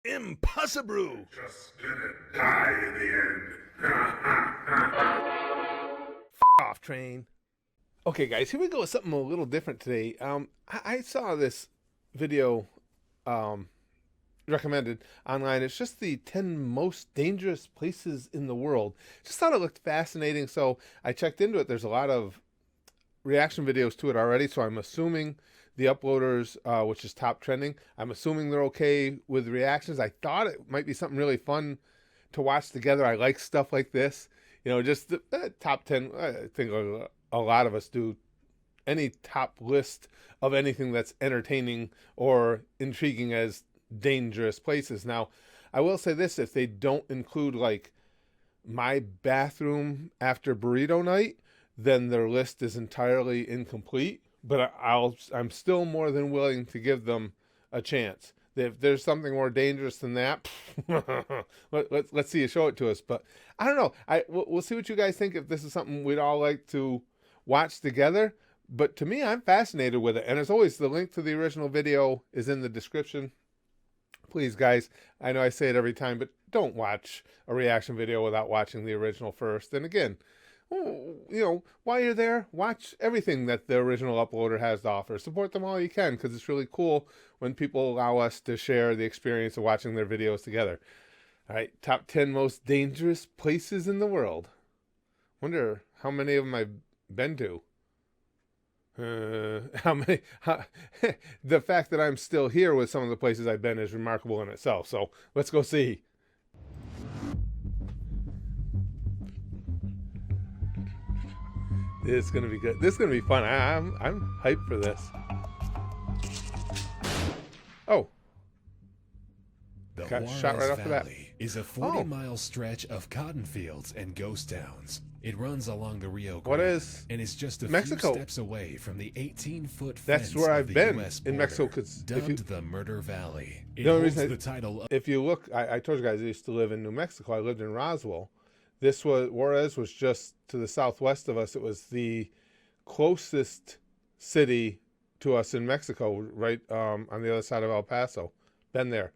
Impossible. Just gonna die in the end. Off train. Okay, guys, here we go with something a little different today. I saw this video recommended online. It's just the 10 most dangerous places in the world. Just thought it looked fascinating, so I checked into it. There's a lot of reaction videos to it already, so I'm assuming the uploaders, which is top trending, I'm assuming they're okay with reactions. I thought it might be something really fun to watch together. I like stuff like this. You know, just the top 10, I think a lot of us do any top list of anything that's entertaining or intriguing as dangerous places. Now, I will say this, if they don't include like my bathroom after burrito night, then their list is entirely incomplete, but I'm still more than willing to give them a chance. If there's something more dangerous than that, let's see you show it to us. But I don't know. We'll see what you guys think, if this is something we'd all like to watch together. But to me, I'm fascinated with it. And as always, the link to the original video is in the description. Please, guys, I know I say it every time, but don't watch a reaction video without watching the original first. And again, you know, while you're there, watch everything that the original uploader has to offer. Support them all you can, because it's really cool when people allow us to share the experience of watching their videos together. All right, top 10 most dangerous places in the world. Wonder how many of them I've been to. The fact that I'm still here with some of the places I've been is remarkable in itself. So let's go see. This is gonna be good. This is gonna be fun. I'm hyped for this. Oh, The got Juarez shot right off the bat. Valley is a 40-mile stretch of cotton fields and ghost towns. It runs along the Rio Grande What is and is just a Mexico? few steps away from the 18-foot fence That's where of I've the been US in border, Mexico. Because dubbed the Murder Valley. It The only holds reason the title of if you look, I told you guys I used to live in New Mexico. I lived in Roswell. This was Juarez was just to the southwest of us. It was the closest city to us in Mexico, right on the other side of El Paso. Been there.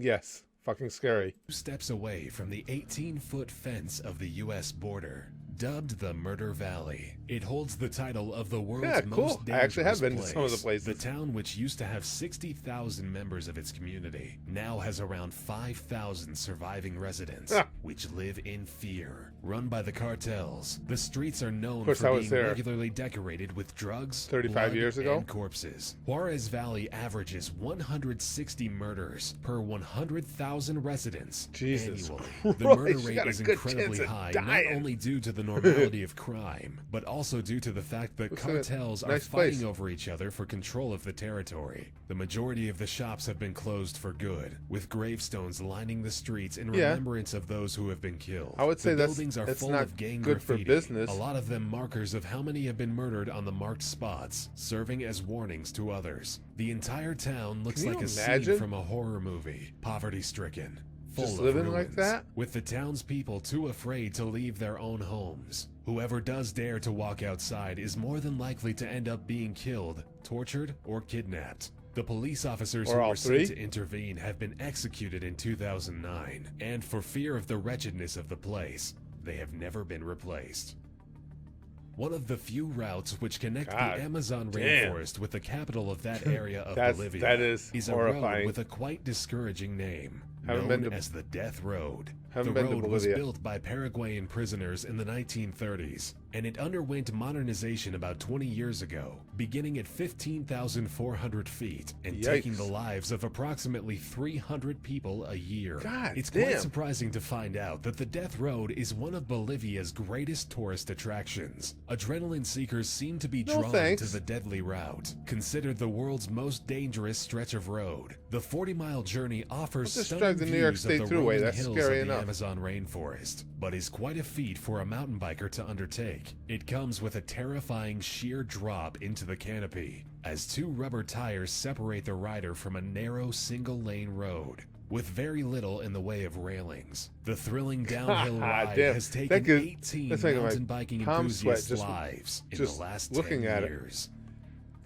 Yes, fucking scary. steps away from the 18-foot fence of the U.S. border, dubbed the Murder Valley. It holds the title of the world's Yeah, cool. most I dangerous actually have been to place. some of the places. The town, which used to have 60,000 members of its community, now has around 5,000 surviving residents, Ah. which live in fear. Run by the cartels, the streets are known course, for I was being there regularly decorated with drugs, 35 blood, years ago. and corpses. Juarez Valley averages 160 murders per 100,000 residents Jesus annually. Christ, The murder you rate got a is good incredibly chance of high, dying. not only due to the normality of crime, but also due to the fact that Looks like a cartels are nice fighting place. over each other for control of the territory. The majority of the shops have been closed for good, with gravestones lining the streets in Yeah. remembrance of those who have been killed. I would say the that's- buildings are that's full not of gang good for graffiti, business. a lot of them markers of how many have been murdered on the marked spots, serving as warnings to others. The entire town looks Can you like a imagine? scene from a horror movie, poverty-stricken. Full Just of living like ruins, that? with the townspeople too afraid to leave their own homes. Whoever does dare to walk outside is more than likely to end up being killed, tortured, or kidnapped. The police officers Or who all were three? sent to intervene have been executed in 2009, and for fear of the wretchedness of the place, they have never been replaced. One of the few routes which connect God the Amazon damn. rainforest with the capital of that area of That Bolivia is a road horrifying. with a quite discouraging name, Haven't known been to- as the Death Road. Haven't The been to road was Bolivia. built by Paraguayan prisoners in the 1930s, and it underwent modernization about 20 years ago, beginning at 15,400 feet and taking the Yikes. lives of approximately 300 people a year. God It's damn. quite surprising to find out that the Death Road is one of Bolivia's greatest tourist attractions. Adrenaline seekers seem to be No, drawn thanks. to the deadly route. Considered the world's most dangerous stretch of road, the 40-mile journey offers I'll just stunning drive the New York views State of the Thruway. rolling That's hills scary of the enough. Amazon rainforest, but is quite a feat for a mountain biker to undertake. It comes with a terrifying sheer drop into the canopy, as two rubber tires separate the rider from a narrow single-lane road, with very little in the way of railings. The thrilling downhill ride Damn. has That taken gives- 18 that's making my mountain biking palms sweat enthusiasts' lives in the just last looking 10 at it. years.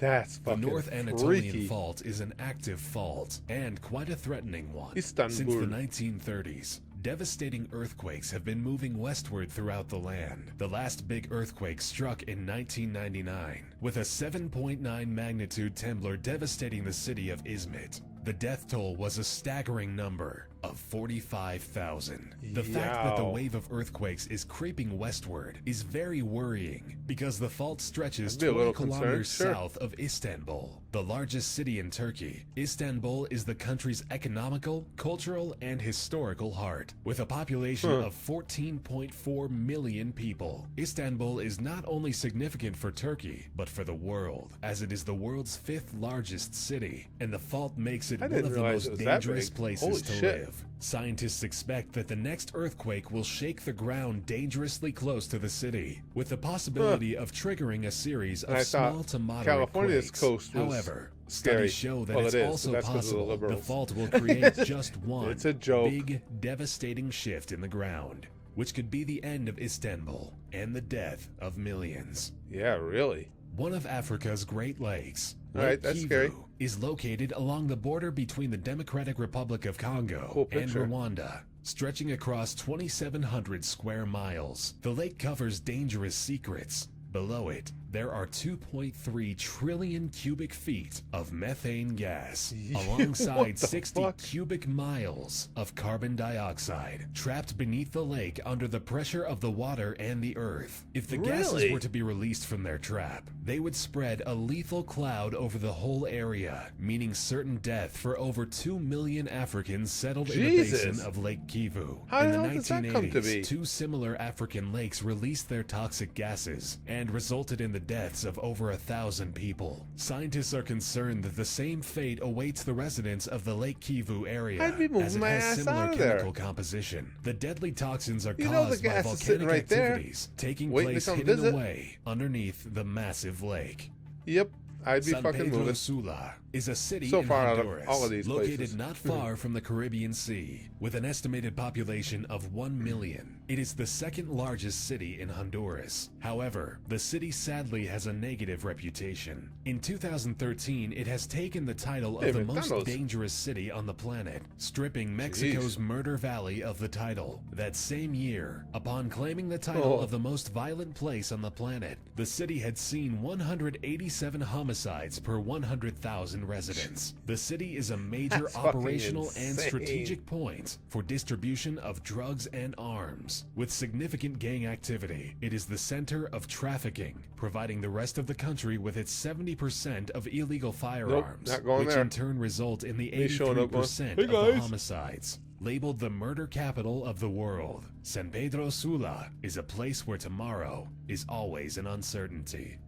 That's The fucking North Anatolian freaky. Fault is an active fault, and quite a threatening one. Istanbul. Since the 1930s, devastating earthquakes have been moving westward throughout the land. The last big earthquake struck in 1999, with a 7.9 magnitude tremor devastating the city of Izmit. The death toll was a staggering number of 45,000. The fact that the Yow. wave of earthquakes is creeping westward is very worrying because the fault stretches I'd be a 20 little kilometers concerned, sure. south of Istanbul, the largest city in Turkey. Istanbul is the country's economical, cultural, and historical heart. With a population of 14.4 million people, Istanbul is not only significant for Turkey, but for the world, as it is the world's 5th largest city, and the fault makes it I one didn't of the realize most it was that dangerous big. places Holy to shit. live. Scientists expect that the next earthquake will shake the ground dangerously close to the city, with the possibility of triggering a series And I of thought small to moderate California's quakes. coast was However, scary. studies show that Well, it's it is, also but that's 'cause of the possible the liberals. fault will create just one It's a joke. big, devastating shift in the ground, which could be the end of Istanbul and the death of millions. Yeah, really. One of Africa's Great Lakes, All Lake right, that's Kivu, scary. is located along the border between the Democratic Republic of Congo Cool and picture. Rwanda, stretching across 2,700 square miles. The lake covers dangerous secrets. Below it, there are 2.3 trillion cubic feet of methane gas, What alongside the 60 fuck? cubic miles of carbon dioxide, trapped beneath the lake under the pressure of the water and the earth. If the gases Really? were to be released from their trap, they would spread a lethal cloud over the whole area, meaning certain death for over 2 million Africans settled in the Jesus. basin of Lake Kivu. How In the the hell does that come to 1980s, be? 2 similar African lakes released their toxic gases and resulted in the deaths of over 1,000 people. Scientists are concerned that the same fate awaits the residents of the Lake Kivu area, I'd be moving as it my has ass similar out of there. chemical composition. The deadly toxins are You know the caused by gas is volcanic sitting right there, activities taking waiting to place come hidden visit. away underneath the massive lake. Yep, I'd be San fucking Pedro moving. Sula is a city So in far out of Honduras, all of these located places. not far from the Caribbean Sea, with an estimated population of 1 million. It is the second largest city in Honduras. However, the city sadly has a negative reputation. In 2013, it has taken the title of Hey, the McDonald's. most dangerous city on the planet, stripping Mexico's Murder Valley of the title. That same year, upon claiming the title of the most violent place on the planet, the city had seen 187 homicides per 100,000 residents. The city is a major That's fucking operational and insane. strategic point for distribution of drugs and arms. With significant gang activity, it is the center of trafficking, providing the rest of the country with its 70% of illegal firearms, not going which there. in turn result in the Me showing up going, 83% "Hey, of the guys." homicides. Labeled the murder capital of the world, San Pedro Sula is a place where tomorrow is always an uncertainty.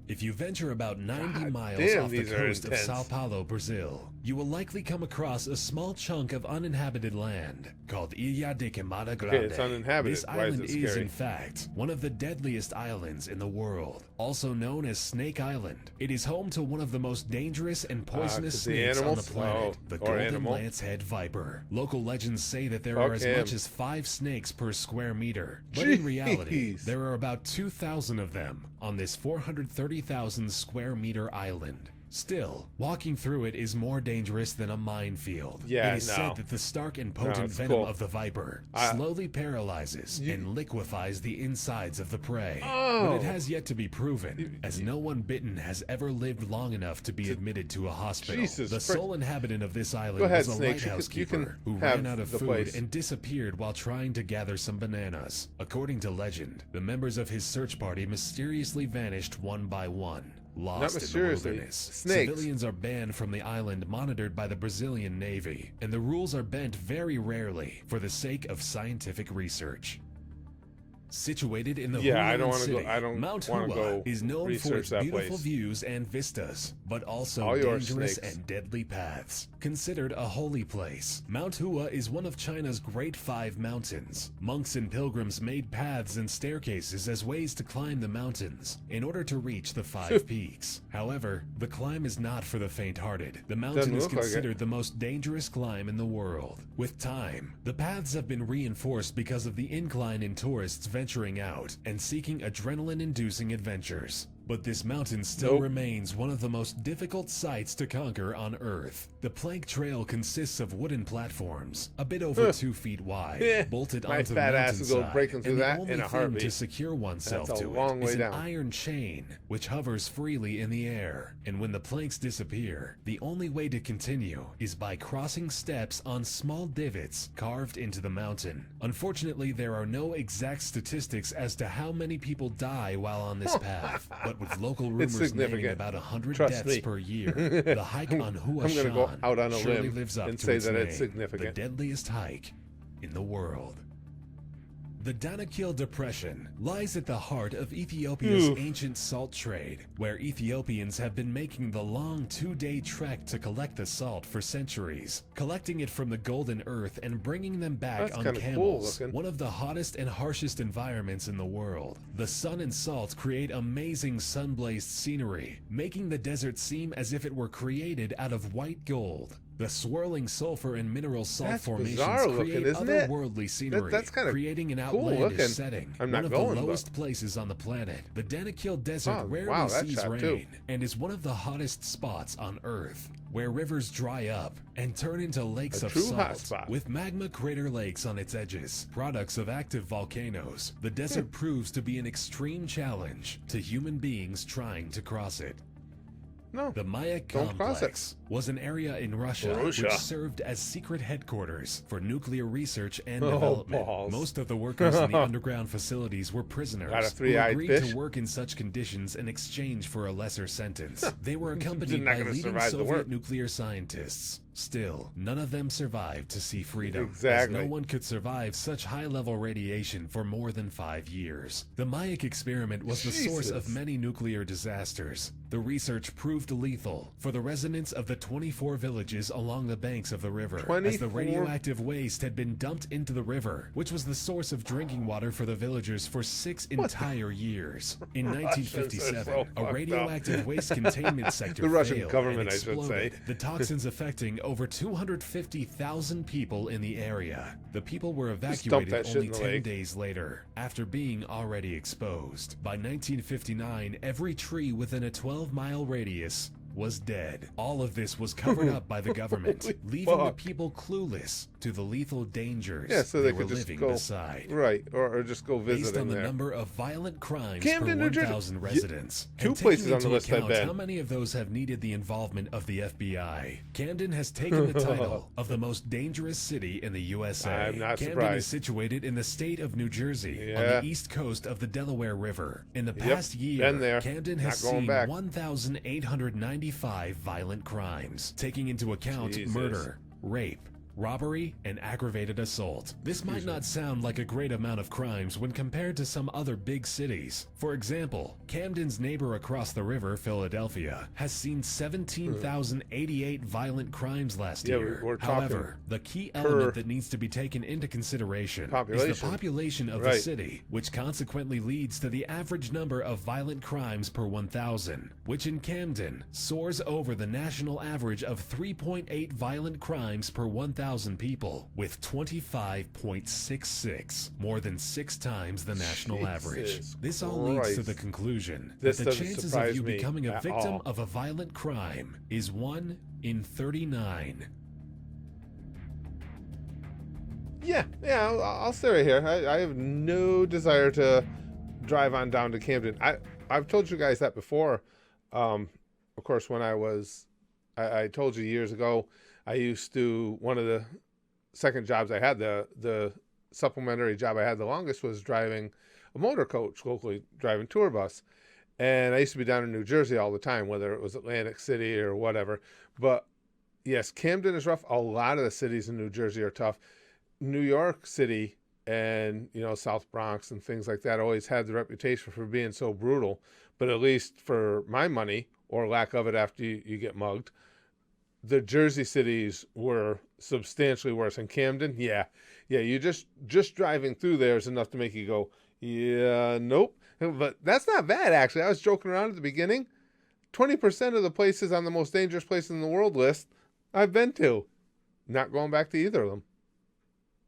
If you venture about 90 God miles damn, off the these are coast of intense. Sao Paulo, Brazil, you will likely come across a small chunk of uninhabited land called ILHA de QUEIMADA Grande. it's uninhabited. This Why is island it is, scary? in fact, one of the deadliest islands in the world, also known as Snake Island. It is home to one of the most dangerous and poisonous 'cause the snakes on the animals? planet, Oh, the or golden animal. lancehead viper. Local legends say that there Fuck are as him. much as 5 snakes per square meter, but in reality, Jeez. there are about 2,000 of them on this 430,000 square meter island. Still, walking through it is more dangerous than a minefield. Yeah, it is no. said that the stark and potent it's venom cool. of the viper slowly paralyzes and liquefies the insides of the prey. But it has yet to be proven, as no one bitten has ever lived long enough to be admitted to a hospital. Jesus The Christ. sole inhabitant of this island Go ahead, was a Snakes. lighthouse You can keeper who have ran out of the food place. and disappeared while trying to gather some bananas. According to legend, the members of his search party mysteriously vanished one by one, lost in the mysteriously. wilderness. Snakes. Civilians are banned from the island, monitored by the Brazilian Navy, and the rules are bent very rarely for the sake of scientific research. Situated in the Yeah, I Hunan don't wanna go- city, I don't Mount wanna Hua go is known for research its that beautiful place. views and vistas, but also All your dangerous snakes. and deadly paths. Considered a holy place, Mount Hua is one of China's Great Five Mountains. Monks and pilgrims made paths and staircases as ways to climb the mountains in order to reach the 5 peaks. However, the climb is not for the faint-hearted. The mountain Doesn't is look like it. considered the most dangerous climb in the world. With time, the paths have been reinforced because of the incline in tourists venturing out and seeking adrenaline-inducing adventures. But this mountain still remains one of the most difficult sites to conquer on Earth. The plank trail consists of wooden platforms, a bit over 2 feet wide, bolted onto the mountainside, breaking through and that the only in a thing heartbeat. to secure oneself That's a to long it way is down. an iron chain, which hovers freely in the air. And when the planks disappear, the only way to continue is by crossing steps on small divots carved into the mountain. Unfortunately, there are no exact statistics as to how many people die while on this path, but with local rumors naming about 100 deaths per year, the hike on I'm going to go out on a surely limb lives up and to say its that name, it's significant. the deadliest hike in the world. The DANAKIL Depression lies at the heart of Ethiopia's ancient salt trade, where Ethiopians have been making the long 2-day trek to collect the salt for centuries, collecting it from the golden earth and bringing them back on camels, one of the hottest and harshest environments in the world. The sun and salt create amazing sun-blazed scenery, making the desert seem as if it were created out of white gold. The swirling sulfur and mineral salt formations create otherworldly scenery, that's kind of creating an cool outlandish looking. setting. I'm one not of going, the lowest places on the planet, the DANAKIL Desert rarely wow, that sees shot rain too. and is one of the hottest spots on Earth, where rivers dry up and turn into lakes of salt, with magma crater lakes on its edges, products of active volcanoes. The desert proves to be an extreme challenge to human beings trying to cross it. The MAYAK complex was an area in Russia which served as secret headquarters for nuclear research and development. Most of the workers in the underground facilities were prisoners who agreed to work in such conditions in exchange for a lesser sentence. They were accompanied by leading Soviet nuclear scientists. Still, none of them survived to see freedom, as no one could survive such high-level radiation for more than 5 years. The MAYAK experiment was the source of many nuclear disasters. The research proved lethal for the residents of the 24 villages along the banks of the river, as the radioactive waste had been dumped into the river, which was the source of drinking water for the villagers for 6 entire years. In 1957, a radioactive waste containment sector the Russian failed government, and exploded, I should say. the toxins affecting over 250,000 people in the area. The people were evacuated only 10 days later, after being already exposed. By 1959, every tree within a 12-mile radius was dead. All of this was covered up by the government, leaving the people clueless to the lethal dangers so they were could just living go beside. or just go visit. Based on the there. number of violent crimes Camden, per New Jersey. 1,000 residents, Two and places taking on the into list I've account been. how many of those have needed the involvement of the FBI, Camden has taken the title of the most dangerous city in the USA. I'm not Camden surprised. is situated in the state of New Jersey, on the east coast of the Delaware River. In the past year, Camden has seen 1,895 violent crimes, taking into account murder, rape, robbery, and aggravated assault. This might not sound like a great amount of crimes when compared to some other big cities. For example, Camden's neighbor across the river, Philadelphia, has seen 17,088 violent crimes last year. However, the key element that needs to be taken into consideration is the population of the city, which consequently leads to the average number of violent crimes per 1,000, which in Camden soars over the national average of 3.8 violent crimes per 1,000 people, with 25.66, more than 6 times the national average. This all leads to the conclusion that the chances of you becoming a victim of a violent crime is 1 in 39. I'll stay right here. I have no desire to drive on down to Camden. I've told you guys that before. Of course, when I told you years ago, I used to, one of the second jobs I had, the supplementary job I had the longest was driving a motor coach, locally driving tour bus. And I used to be down in New Jersey all the time, whether it was Atlantic City or whatever. But yes, Camden is rough. A lot of the cities in New Jersey are tough. New York City and, South Bronx and things like that always had the reputation for being so brutal. But at least for my money, or lack of it after you get mugged, the Jersey cities were substantially worse. And Camden, you just driving through there is enough to make you go, nope. But that's not bad, actually. I was joking around at the beginning. 20% of the places on the most dangerous places in the world list I've been to. Not going back to either of them.